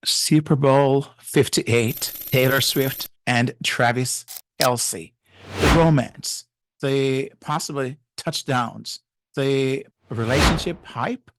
Super Bowl 58, Taylor Swift and Travis Kelce. The romance, the possibly touchdowns, the relationship hype,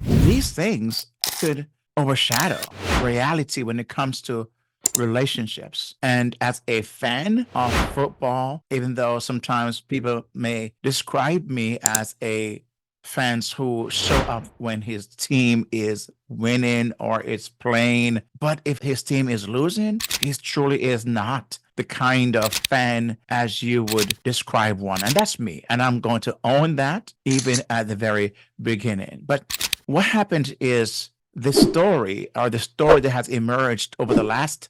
these things could overshadow reality when it comes to relationships. And as a fan of football, even though sometimes people may describe me as a fans who show up when his team is winning or is playing, but if his team is losing, he truly is not the kind of fan as you would describe one. And that's me. And I'm going to own that even at the very beginning. But what happened is the story that has emerged over the last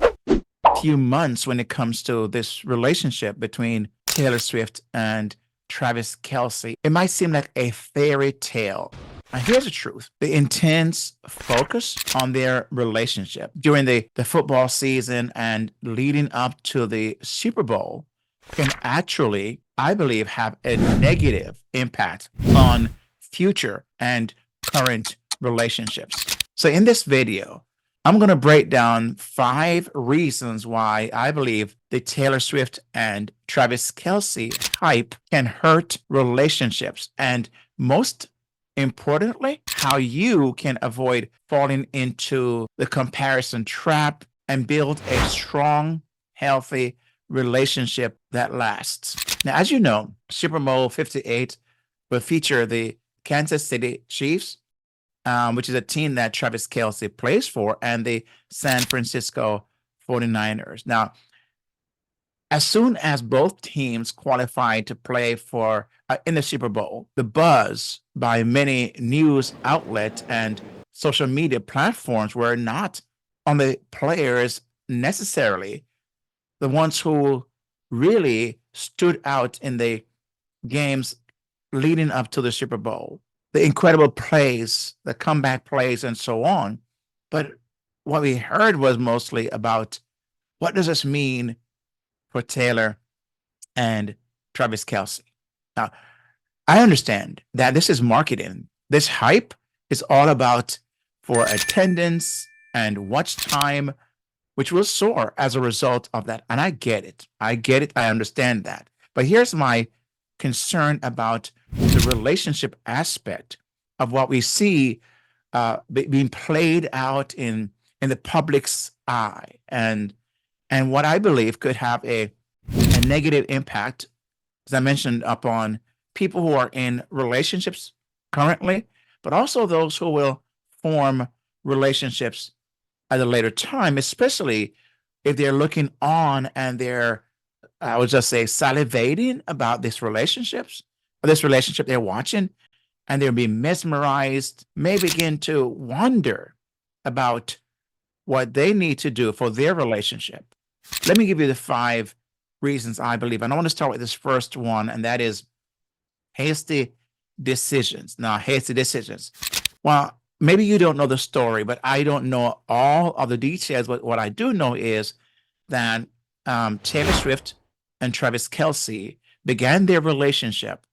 few months when it comes to this relationship between Taylor Swift and Travis Kelce. It might seem like a fairy tale. And here's the truth. The intense focus on their relationship during the football season and leading up to the Super Bowl can actually, I believe, have a negative impact on future and current relationships. So in this video, I'm going to break down 5 reasons why I believe the Taylor Swift and Travis Kelce hype can hurt relationships. And most importantly, how you can avoid falling into the comparison trap and build a strong, healthy relationship that lasts. Now, as you know, Super Bowl 58 will feature the Kansas City Chiefs, which is a team that Travis Kelce plays for, and the San Francisco 49ers. Now, as soon as both teams qualified to play for in the Super Bowl, the buzz by many news outlets and social media platforms were not on the players necessarily, the ones who really stood out in the games leading up to the Super Bowl, the incredible plays, the comeback plays, and so on. But what we heard was mostly about what does this mean for Taylor and Travis Kelce. Now, I understand that this is marketing. This hype is all about for attendance and watch time, which will soar as a result of that. And I get it. I get it. I understand that. But here's my concern about the relationship aspect of what we see being played out in the public's eye, and what I believe could have a negative impact, as I mentioned, upon people who are in relationships currently, but also those who will form relationships at a later time, especially if they're looking on and they're, I would just say, salivating about these relationships, or this relationship they're watching, and they'll be mesmerized, may begin to wonder about what they need to do for their relationship. Let me give you the 5 reasons I believe. And I want to start with this first one, and that is hasty decisions. Now, hasty decisions. Well, maybe you don't know the story, but I don't know all of the details. But what I do know is that Taylor Swift and Travis Kelce began their relationship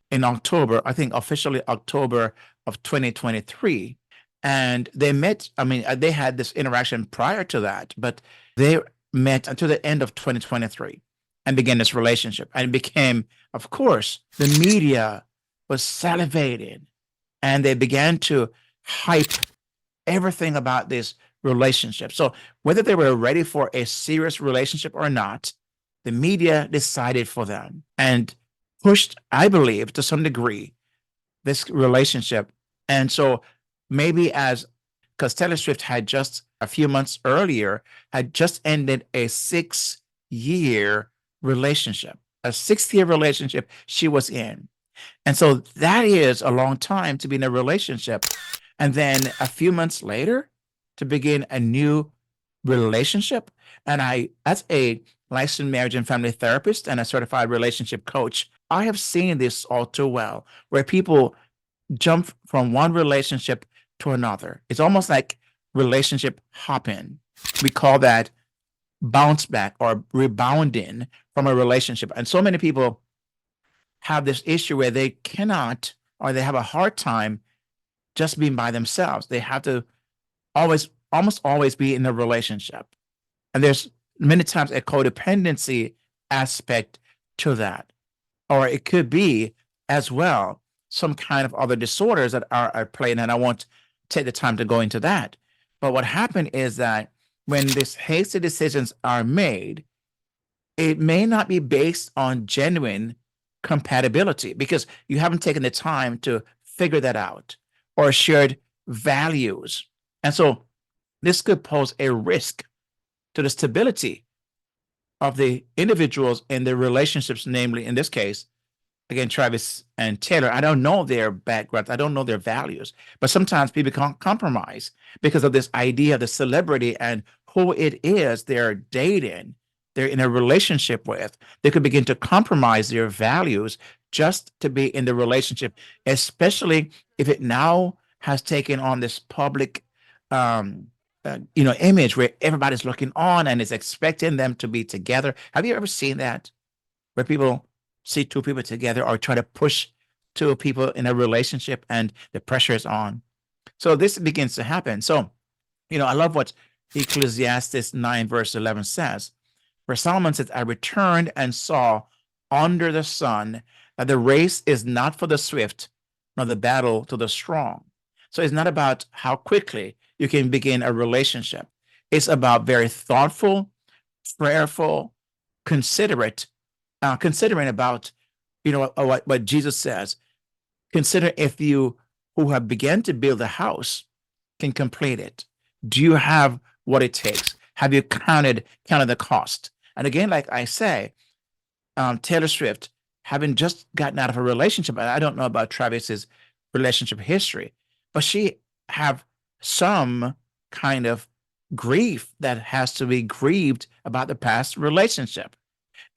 in October, I think officially October of 2023. And they met, I mean, they had this interaction prior to that, but they met until the end of 2023 and began this relationship. And it became, of course, the media was salivating and they began to hype everything about this relationship. So whether they were ready for a serious relationship or not, the media decided for them and pushed, I believe, to some degree, this relationship. And so maybe because Taylor Swift had just a few months earlier, had just ended a 6-year relationship, a 6-year relationship she was in. And so that is a long time to be in a relationship. And then a few months later, to begin a new relationship. And as a licensed marriage and family therapist and a certified relationship coach, I have seen this all too well, where people jump from one relationship to another. It's almost like relationship hopping. We call that bounce back or rebounding from a relationship. And so many people have this issue where they cannot, or they have a hard time just being by themselves. They have to always almost always be in a relationship. And there's many times a codependency aspect to that. Or it could be as well some kind of other disorders that are playing, and I won't take the time to go into that. But what happened is that when these hasty decisions are made, it may not be based on genuine compatibility because you haven't taken the time to figure that out or shared values. And so this could pose a risk to the stability of the individuals in their relationships, namely in this case, again, Travis and Taylor. I don't know their backgrounds. I don't know their values, but sometimes people can compromise because of this idea of the celebrity and who it is they're dating, they're in a relationship with. They could begin to compromise their values just to be in the relationship, especially if it now has taken on this public, image where everybody's looking on and is expecting them to be together. Have you ever seen that? Where people see two people together or try to push two people in a relationship and the pressure is on. So this begins to happen. So, I love what Ecclesiastes 9 verse 11 says, where Solomon says, I returned and saw under the sun that the race is not for the swift, nor the battle to the strong. So it's not about how quickly you can begin a relationship. It's about very thoughtful, prayerful, considerate, considering about, what Jesus says. Consider if you who have begun to build a house can complete it. Do you have what it takes? Have you counted the cost? And again, like I say, Taylor Swift, having just gotten out of a relationship, I don't know about Travis's relationship history, but she have some kind of grief that has to be grieved about the past relationship.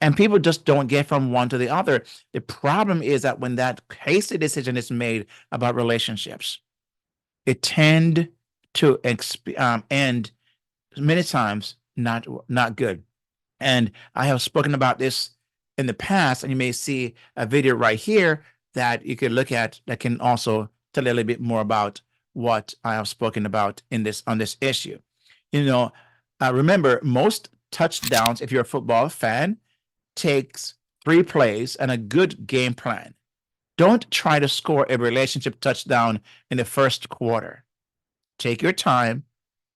And people just don't get from one to the other. The problem is that when that hasty decision is made about relationships, it tend to end many times not good. And I have spoken about this in the past, and you may see a video right here that you could look at that can also tell you a little bit more about what I have spoken about on this issue. Remember, most touchdowns, if you're a football fan, takes 3 plays and a good game plan. Don't try to score a relationship touchdown in the first quarter. Take your time,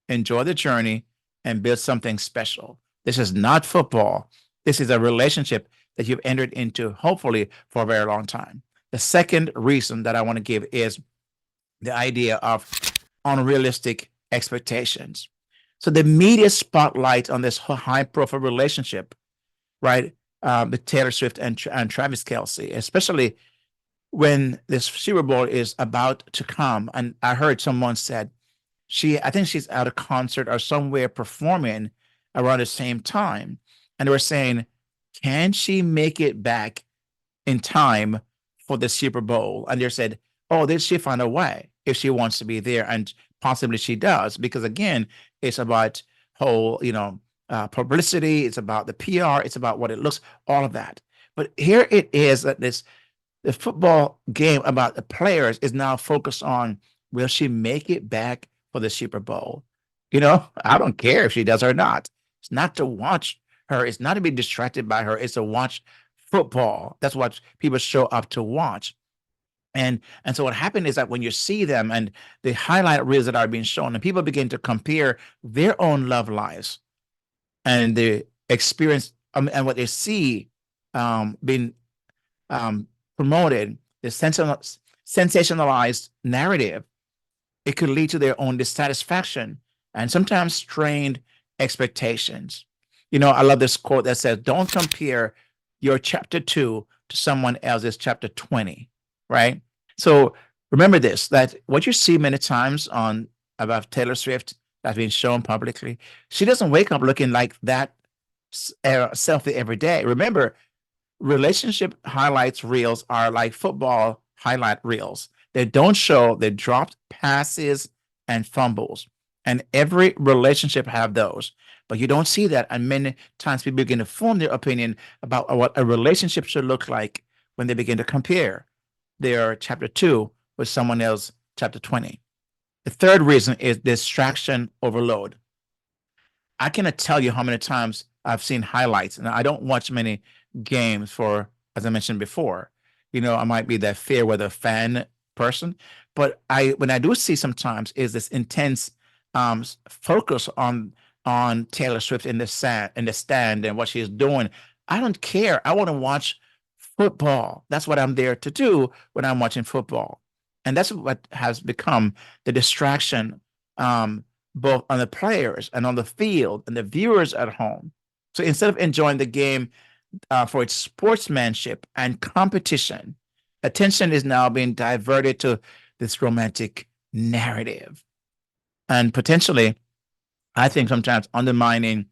enjoy the journey, and build something special. This is not football. This is a relationship that you've entered into, hopefully, for a very long time. The second reason that I want to give is the idea of unrealistic expectations. So the media spotlight on this high-profile relationship, right, with Taylor Swift and Travis Kelce, especially when this Super Bowl is about to come. And I heard someone said, I think she's at a concert or somewhere performing around the same time. And they were saying, can she make it back in time for the Super Bowl? And they said, oh, did she find a way if she wants to be there? And possibly she does, because again, it's about whole, publicity. It's about the PR. It's about what it looks, all of that. But here it is that the football game about the players is now focused on, will she make it back for the Super Bowl? I don't care if she does or not. It's not to watch her. It's not to be distracted by her. It's to watch football. That's what people show up to watch. And so what happened is that when you see them and the highlight reels that are being shown, and people begin to compare their own love lives and the experience and what they see being promoted, the sensationalized narrative, it could lead to their own dissatisfaction and sometimes strained expectations. I love this quote that says, don't compare your chapter 2 to someone else's chapter 20, right? So remember this, that what you see many times about Taylor Swift that's being shown publicly, she doesn't wake up looking like that selfie every day. Remember, relationship highlights reels are like football highlight reels. They don't show the dropped passes and fumbles. And every relationship have those. But you don't see that. And many times people begin to form their opinion about what a relationship should look like when they begin to compare their chapter 2 with someone else chapter 20. The third reason is distraction overload. I cannot tell you how many times I've seen highlights, and I don't watch many games for, as I mentioned before. I might be that fair weather fan person, but when I do see sometimes is this intense focus on Taylor Swift in the stand and what she's doing. I don't care. I want to watch football. That's what I'm there to do when I'm watching football, and that's what has become the distraction. Both on the players and on the field and the viewers at home. So instead of enjoying the game for its sportsmanship and competition, attention is now being diverted to this romantic narrative and potentially, I think, sometimes undermining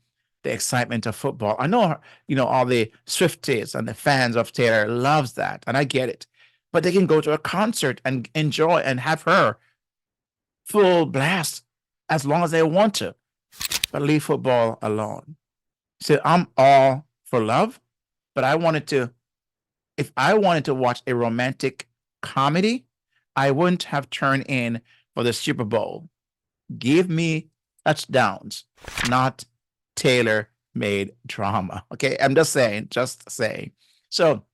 the excitement of football. I know, all the Swifties and the fans of Taylor loves that, and I get it. But they can go to a concert and enjoy and have her full blast as long as they want to, but leave football alone. So I'm all for love, but if I wanted to watch a romantic comedy, I wouldn't have turned in for the Super Bowl. Give me touchdowns, not tailor-made drama. Okay, I'm just saying. So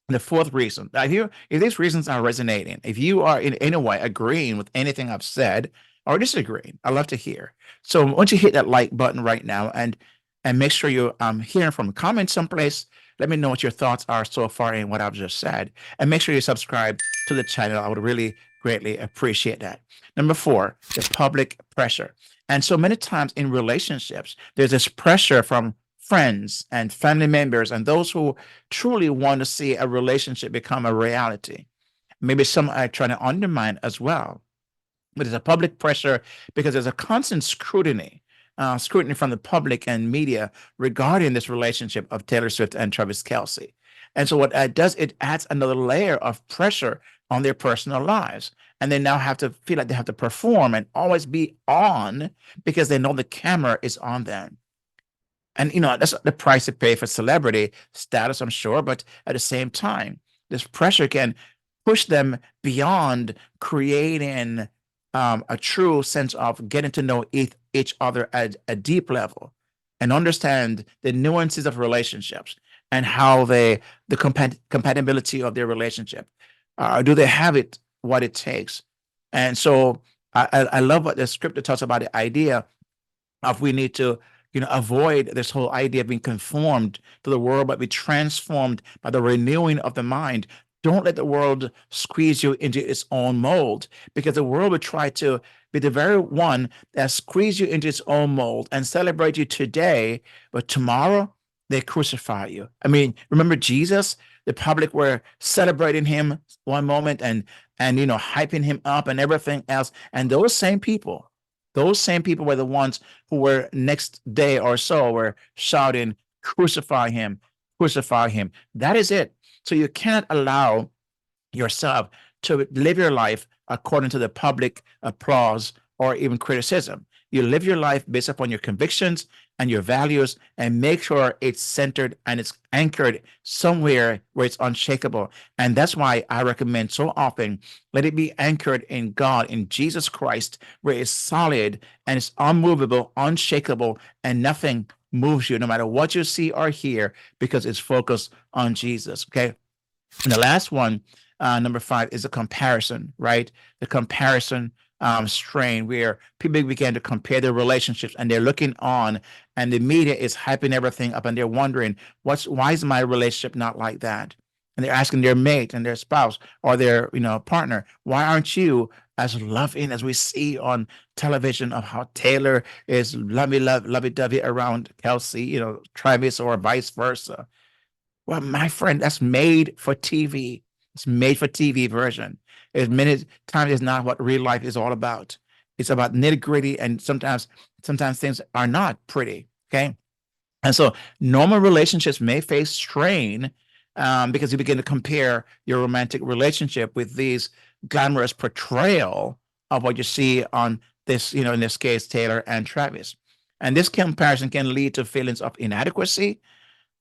the fourth reason, if these reasons are resonating, if you are in any way agreeing with anything I've said or disagreeing, I'd love to hear. So once you hit that like button right now and make sure you're hearing from a comment someplace, let me know what your thoughts are so far in what I've just said. And make sure you subscribe to the channel. I would really greatly appreciate that. Number 4, the public pressure. And so many times in relationships, there's this pressure from friends and family members and those who truly want to see a relationship become a reality. Maybe some are trying to undermine as well. But there's a public pressure because there's a constant scrutiny from the public and media regarding this relationship of Taylor Swift and Travis Kelce. And so what that does, it adds another layer of pressure on their personal lives. And they now have to feel like they have to perform and always be on because they know the camera is on them. And, that's the price to pay for celebrity status, I'm sure. But at the same time, this pressure can push them beyond creating a true sense of getting to know each other at a deep level and understand the nuances of relationships and how the compatibility of their relationship. Do they have what it takes? And so I love what the scripture talks about, the idea of we need to avoid this whole idea of being conformed to the world, but be transformed by the renewing of the mind. Don't let the world squeeze you into its own mold, because the world will try to be the very one that squeeze you into its own mold and celebrate you today, but tomorrow they crucify you. I mean, remember Jesus? The public were celebrating him one moment and hyping him up and everything else. And those same people were the ones who were next day or so were shouting, crucify him, crucify him. That is it. So you cannot allow yourself to live your life according to the public applause or even criticism. You live your life based upon your convictions and your values, and make sure it's centered and it's anchored somewhere where it's unshakable. And that's why I recommend so often, let it be anchored in God, in Jesus Christ, where it's solid and it's unmovable, unshakable, and nothing moves you, no matter what you see or hear, because it's focused on Jesus. Okay. And the last one, number 5, is a comparison, right? The comparison strain, where people began to compare their relationships and they're looking on, and the media is hyping everything up, and they're wondering, why is my relationship not like that? And they're asking their mate and their spouse or their partner, why aren't you as loving as we see on television, of how Taylor is lovey-dovey around Kelce, Travis, or vice versa? Well, my friend, that's made for TV. It's made for TV version. As many times it's not what real life is all about. It's about nitty gritty, and sometimes things are not pretty. Okay. And so normal relationships may face strain because you begin to compare your romantic relationship with these glamorous portrayal of what you see on this, in this case, Taylor and Travis. And this comparison can lead to feelings of inadequacy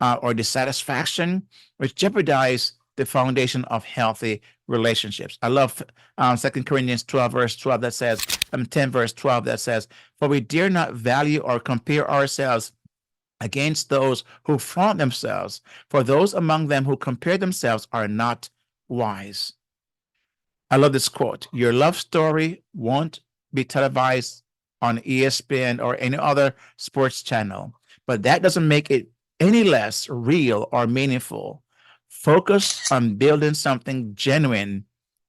or dissatisfaction, which jeopardize the foundation of healthy relationships. I love 2 Corinthians 12, verse 12 that says, 10, verse 12 that says, for we dare not value or compare ourselves against those who flaunt themselves, for those among them who compare themselves are not wise. I love this quote. Your love story won't be televised on ESPN or any other sports channel, but that doesn't make it any less real or meaningful. Focus on building something genuine,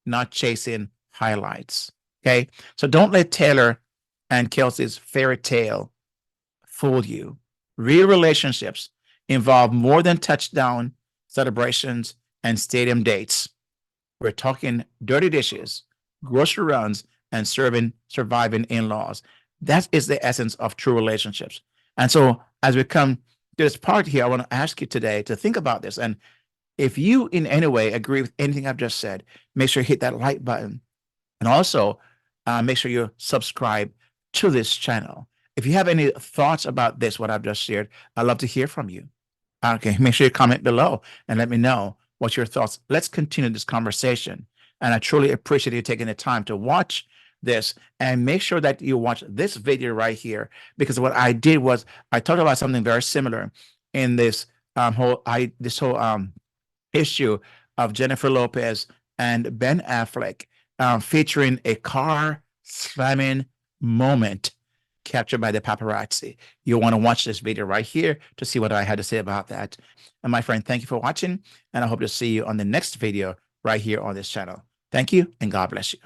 not chasing highlights. Okay. So don't let Taylor and Kelsey's fairy tale fool you. Real relationships involve more than touchdown celebrations and stadium dates. We're talking dirty dishes, grocery runs, and surviving in-laws. That is the essence of true relationships. And so as we come to this part here, I want to ask you today to think about this. And if you in any way agree with anything I've just said, make sure you hit that like button. And also make sure you subscribe to this channel. If you have any thoughts about this, what I've just shared, I'd love to hear from you. Okay, make sure you comment below and let me know what's your thoughts. Let's continue this conversation. And I truly appreciate you taking the time to watch this, and make sure that you watch this video right here, because what I did was I talked about something very similar in this whole issue of Jennifer Lopez and Ben Affleck, featuring a car slamming moment captured by the paparazzi. You'll want to watch this video right here to see what I had to say about that. And my friend, thank you for watching, and I hope to see you on the next video right here on this channel. Thank you, and God bless you.